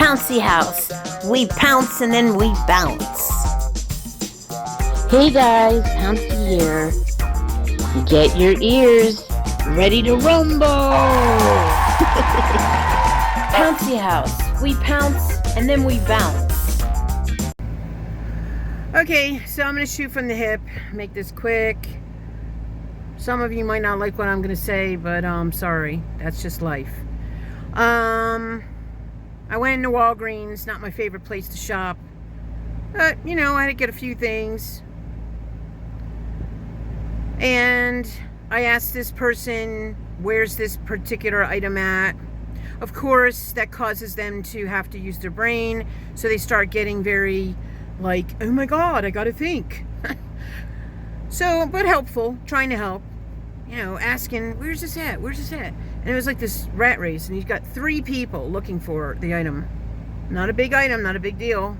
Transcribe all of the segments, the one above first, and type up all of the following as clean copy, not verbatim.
Pouncy House. We pounce and then we bounce. Hey guys, Pouncy here. Get your ears ready to rumble. Pouncy House. We pounce and then we bounce. Okay, so I'm going to shoot from the hip, make this quick. Some of you might not like what I'm going to say, but sorry, that's just life. I went into Walgreens, not my favorite place to shop, but I had to get a few things. And I asked this person, where's this particular item at? Of course, that causes them to have to use their brain, so they start getting very like, oh my God, I gotta think. So, but helpful, trying to help, asking, where's this at? Where's this at? And it was like this rat race, and you've got 3 people looking for the item. Not a big item, not a big deal.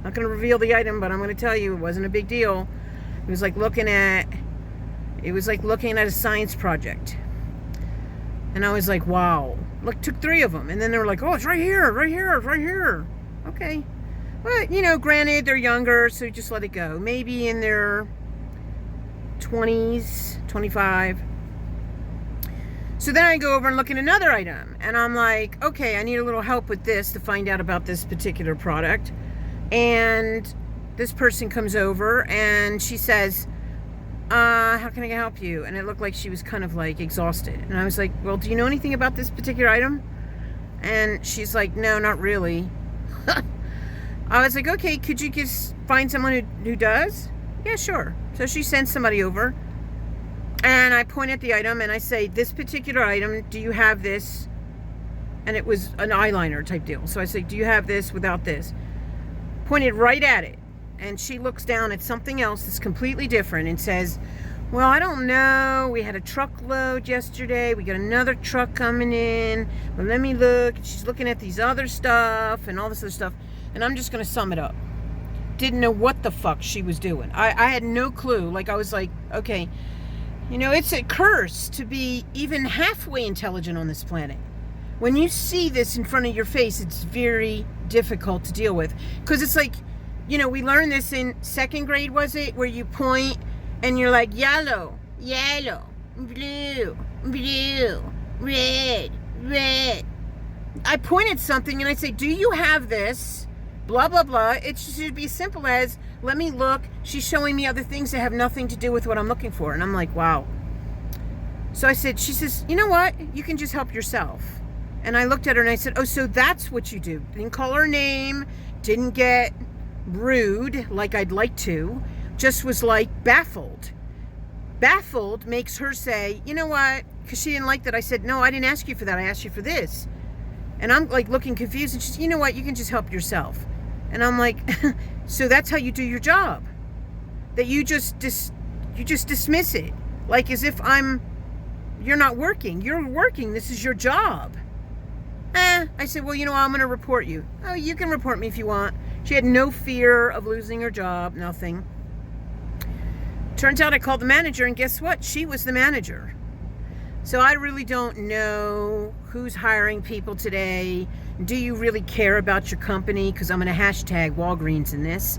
Not going to reveal the item, but I'm going to tell you it wasn't a big deal. It was like looking at a science project. And I was like, wow. Look, took 3 of them. And then they were like, oh, it's right here, right here, right here. Okay. But, granted, they're younger, so you just let it go. Maybe in their 20s, 25. So then I go over and look at another item, and I'm like, okay, I need a little help with this to find out about this particular product. And this person comes over and she says, how can I help you? And it looked like she was kind of like exhausted. And I was like, well, do you know anything about this particular item? And she's like, no, not really. I was like, okay, could you just find someone who does? Yeah, sure. So she sends somebody over. And I point at the item and I say, this particular item, do you have this? And it was an eyeliner type deal. So I say, do you have this without this? Pointed right at it. And she looks down at something else that's completely different and says, well, I don't know. We had a truckload yesterday. We got another truck coming in. But let me look. And she's looking at these other stuff and all this other stuff. And I'm just going to sum it up. Didn't know what the fuck she was doing. I had no clue. Like, I was like, okay. It's a curse to be even halfway intelligent on this planet. When you see this in front of your face, it's very difficult to deal with. Because it's like, we learned this in 2nd grade, was it? Where you point and you're like, yellow, yellow, blue, blue, red, red. I point at something and I say, do you have this? Blah, blah, blah. It should be as simple as, let me look. She's showing me other things that have nothing to do with what I'm looking for. And I'm like, wow. So she says, you know what? You can just help yourself. And I looked at her and I said, oh, so that's what you do. Didn't call her name. Didn't get rude like I'd like to. Just was like baffled. Baffled makes her say, you know what? Because she didn't like that. I said, no, I didn't ask you for that. I asked you for this. And I'm like looking confused. And she said, you know what? You can just help yourself. And I'm like, so that's how you do your job? That you just dismiss it, like as if you're not working. You're working. This is your job. I said, well, I'm going to report you. Oh, you can report me if you want. She had no fear of losing her job, nothing. Turns out I called the manager, and guess what? She was the manager. So I really don't know who's hiring people today. Do you really care about your company? Because I'm going to hashtag Walgreens in this.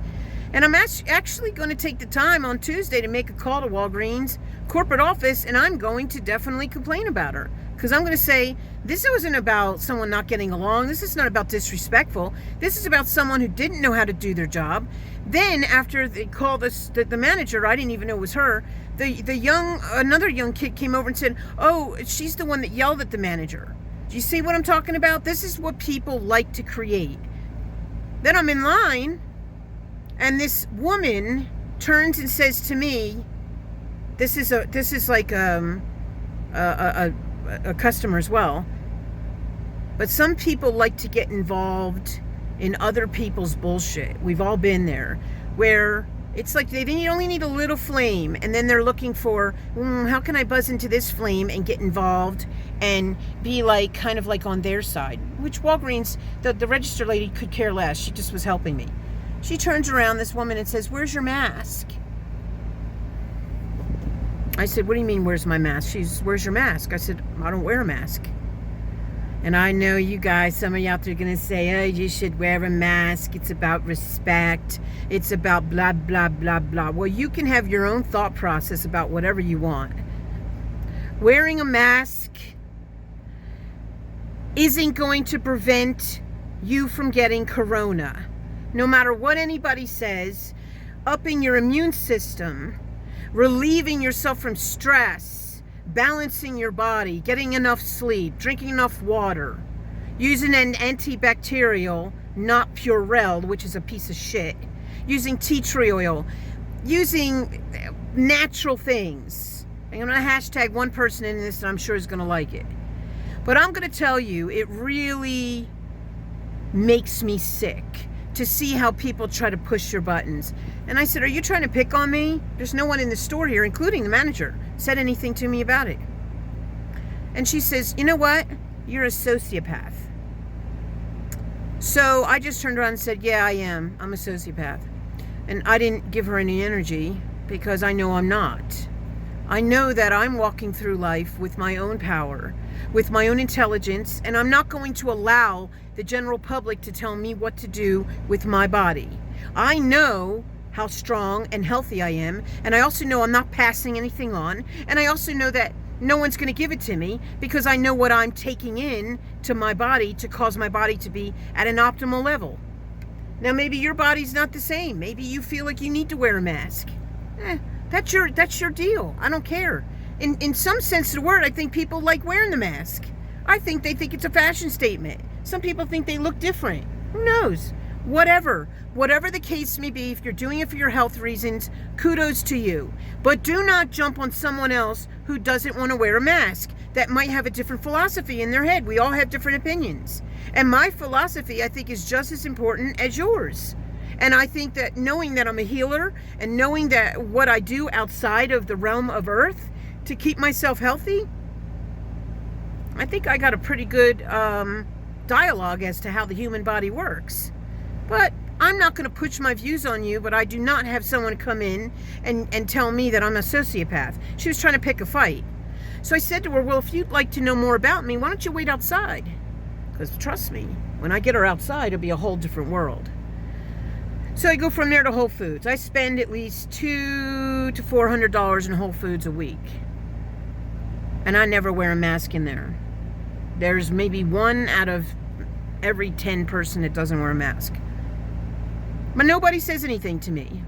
And I'm actually going to take the time on Tuesday to make a call to Walgreens corporate office, and I'm going to definitely complain about her. Because I'm going to say, this wasn't about someone not getting along. This is not about disrespectful. This is about someone who didn't know how to do their job. Then after they called the manager, I didn't even know it was her. Another young kid came over and said, oh, she's the one that yelled at the manager. Do you see what I'm talking about? This is what people like to create. Then I'm in line, and this woman turns and says to me, this is like a customer as well. But some people like to get involved in other people's bullshit. We've all been there, where it's like they only need a little flame, and then they're looking for, how can I buzz into this flame and get involved and be like kind of like on their side, which Walgreens, the register lady could care less. She just was helping me. She turns around, this woman, and says, where's your mask? I said, what do you mean, where's my mask? Where's your mask? I said, I don't wear a mask. And I know you guys, some of you out there are going to say, oh, you should wear a mask. It's about respect. It's about blah, blah, blah, blah. Well, you can have your own thought process about whatever you want. Wearing a mask isn't going to prevent you from getting corona. No matter what anybody says, upping your immune system, relieving yourself from stress, balancing your body, getting enough sleep, drinking enough water, using an antibacterial, not Purell, which is a piece of shit, using tea tree oil, using natural things. I'm going to hashtag one person in this that I'm sure is going to like it. But I'm going to tell you, it really makes me sick to see how people try to push your buttons. And I said, are you trying to pick on me? There's no one in the store here, including the manager, said anything to me about it. And she says, you know what? You're a sociopath. So I just turned around and said, yeah, I am. I'm a sociopath. And I didn't give her any energy because I know I'm not. I know that I'm walking through life with my own power, with my own intelligence, and I'm not going to allow the general public to tell me what to do with my body. I know how strong and healthy I am, and I also know I'm not passing anything on, and I also know that no one's going to give it to me because I know what I'm taking in to my body to cause my body to be at an optimal level. Now, maybe your body's not the same. Maybe you feel like you need to wear a mask. That's your deal. I don't care. In some sense of the word, I think people like wearing the mask. I think they think it's a fashion statement. Some people think they look different. Who knows? Whatever the case may be, if you're doing it for your health reasons, kudos to you. But do not jump on someone else who doesn't want to wear a mask, that might have a different philosophy in their head. We all have different opinions. And my philosophy, I think, is just as important as yours. And I think that knowing that I'm a healer and knowing that what I do outside of the realm of earth to keep myself healthy, I think I got a pretty good dialogue as to how the human body works. But I'm not going to push my views on you, but I do not have someone come in and tell me that I'm a sociopath. She was trying to pick a fight. So I said to her, well, if you'd like to know more about me, why don't you wait outside? Because trust me, when I get her outside, it'll be a whole different world. So I go from there to Whole Foods. I spend at least $200 to $400 in Whole Foods a week. And I never wear a mask in there. There's maybe one out of every 10 person that doesn't wear a mask. But nobody says anything to me.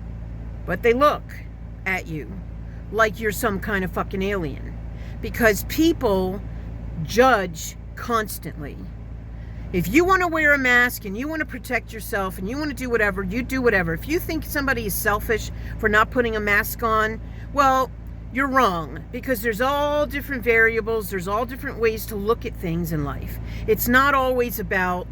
But they look at you like you're some kind of fucking alien. Because people judge constantly. If you want to wear a mask and you want to protect yourself and you want to do whatever, you do whatever. If you think somebody is selfish for not putting a mask on, well, you're wrong, because there's all different variables. There's all different ways to look at things in life. It's not always about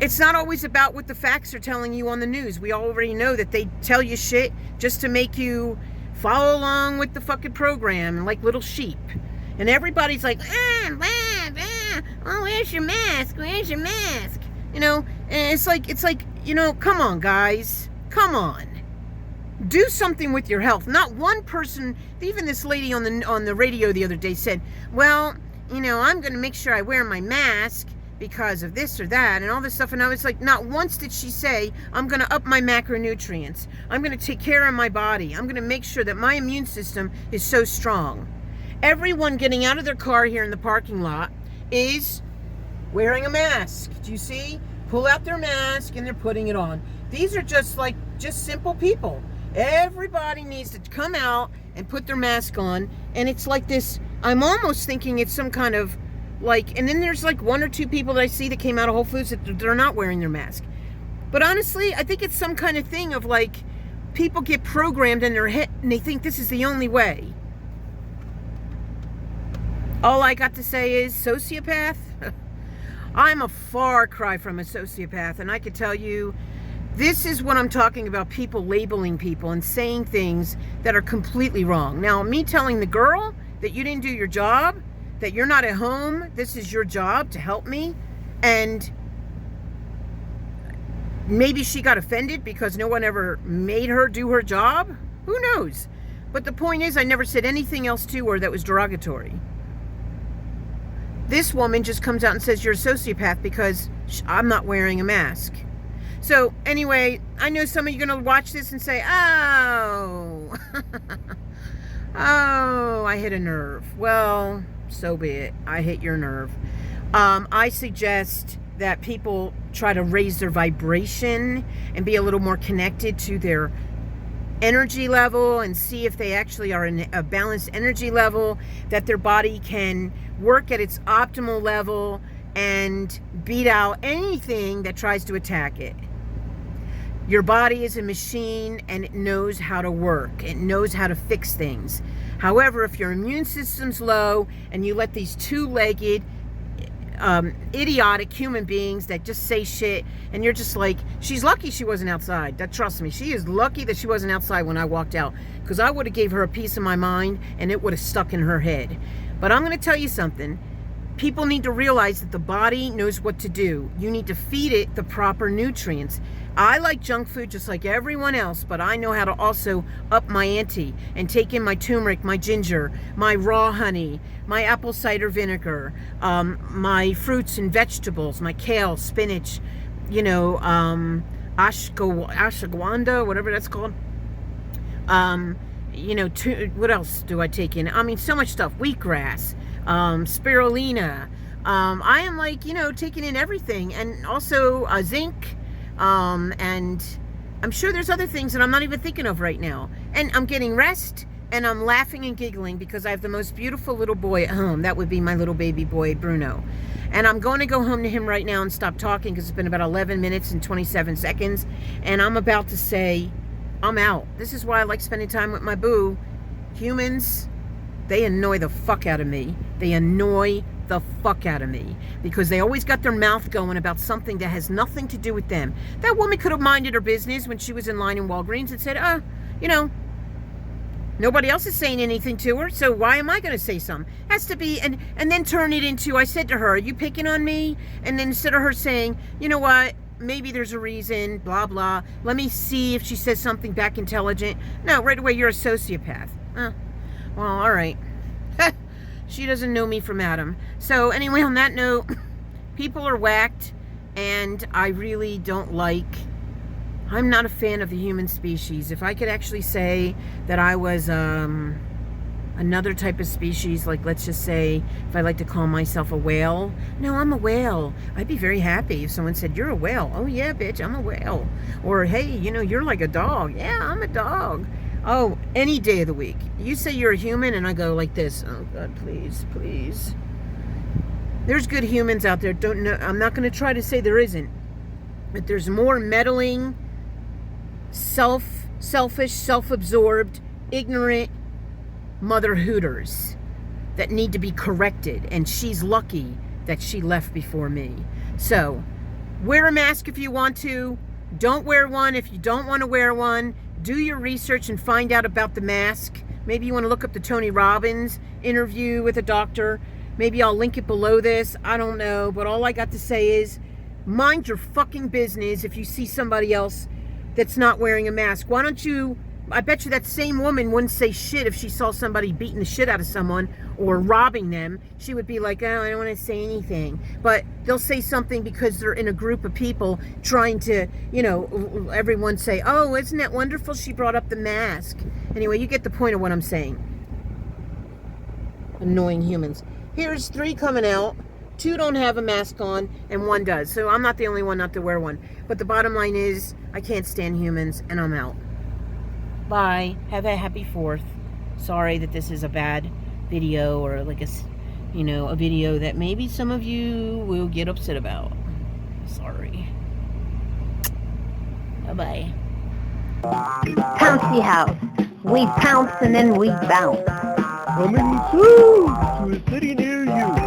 what the facts are telling you on the news. We already know that they tell you shit just to make you follow along with the fucking program like little sheep. And everybody's like, oh, where's your mask? Where's your mask? You know, and it's like, you know, come on, guys. Come on. Do something with your health. Not one person, even this lady on the radio the other day said, well, you know, I'm going to make sure I wear my mask because of this or that and all this stuff. And I was like, not once did she say, I'm going to up my macronutrients. I'm going to take care of my body. I'm going to make sure that my immune system is so strong. Everyone getting out of their car here in the parking lot is wearing a mask. Do you see? Pull out their mask and they're putting it on. These are just simple people. Everybody needs to come out and put their mask on. And it's like this, I'm almost thinking it's some kind of like, and then there's like one or two people that I see that came out of Whole Foods that they're not wearing their mask. But honestly, I think it's some kind of thing of like, people get programmed in their head and they think this is the only way. All I got to say is sociopath. I'm a far cry from a sociopath, and I could tell you this is what I'm talking about, people labeling people and saying things that are completely wrong. Now, me telling the girl that you didn't do your job, that you're not at home, this is your job to help me, and maybe she got offended because no one ever made her do her job. Who knows? But the point is, I never said anything else to her that was derogatory. This woman just comes out and says you're a sociopath because I'm not wearing a mask. So anyway, I know some of you are going to watch this and say, oh, oh, I hit a nerve. Well, so be it. I hit your nerve. I suggest that people try to raise their vibration and be a little more connected to their energy level and see if they actually are in a balanced energy level, that their body can work at its optimal level and beat out anything that tries to attack it. Your body is a machine and it knows how to work. It knows how to fix things. However, if your immune system's low and you let these two-legged idiotic human beings that just say shit, and you're just like, she's lucky she wasn't outside. That, trust me, she is lucky that she wasn't outside when I walked out, because I would have gave her a piece of my mind and it would have stuck in her head. But I'm going to tell you something. People need to realize that the body knows what to do. You need to feed it the proper nutrients. I like junk food just like everyone else, but I know how to also up my ante and take in my turmeric, my ginger, my raw honey, my apple cider vinegar, my fruits and vegetables, my kale, spinach, ashwagandha, whatever that's called. What else do I take in? I mean, so much stuff. Wheatgrass, spirulina. I am taking in everything, and also zinc. And I'm sure there's other things that I'm not even thinking of right now. And I'm getting rest, and I'm laughing and giggling because I have the most beautiful little boy at home. That would be my little baby boy, Bruno. And I'm going to go home to him right now and stop talking because it's been about 11 minutes and 27 seconds. And I'm about to say, I'm out. This is why I like spending time with my boo. Humans, they annoy the fuck out of me. They annoy the fuck out of me because they always got their mouth going about something that has nothing to do with them. That woman could have minded her business when she was in line in Walgreens and said, nobody else is saying anything to her, so why am I going to say something? Has to be, and then turn it into, I said to her, are you picking on me? And then instead of her saying, you know what, maybe there's a reason, blah, blah, let me see if she says something back intelligent. No, right away, you're a sociopath. Well, all right. She doesn't know me from Adam. So anyway, on that note, people are whacked, and I really don't I'm not a fan of the human species. If I could actually say that I was another type of species, like let's just say if I like to call myself a whale. No, I'm a whale. I'd be very happy if someone said, you're a whale. Oh yeah, bitch, I'm a whale. Or hey, you're like a dog. Yeah, I'm a dog. Oh, any day of the week. You say you're a human and I go like this. Oh God, please, please. There's good humans out there. Don't know. I'm not going to try to say there isn't. But there's more meddling, selfish, self-absorbed, ignorant mother hooters that need to be corrected. And she's lucky that she left before me. So, wear a mask if you want to. Don't wear one if you don't want to wear one. Do your research and find out about the mask. Maybe you want to look up the Tony Robbins interview with a doctor. Maybe I'll link it below this. I don't know. But all I got to say is, mind your fucking business if you see somebody else that's not wearing a mask. Why don't you... I bet you that same woman wouldn't say shit if she saw somebody beating the shit out of someone or robbing them. She would be like, oh, I don't want to say anything. But they'll say something because they're in a group of people trying to, everyone say, oh, isn't that wonderful? She brought up the mask. Anyway, you get the point of what I'm saying. Annoying humans. Here's 3 coming out. 2 don't have a mask on, and 1 does. So I'm not the only one not to wear one. But the bottom line is, I can't stand humans, and I'm out. Bye. Have a happy 4th. Sorry that this is a bad video or like a video that maybe some of you will get upset about. Sorry. Bye-bye. Pouncy House. We pounce and then we bounce. Coming soon to a city near you.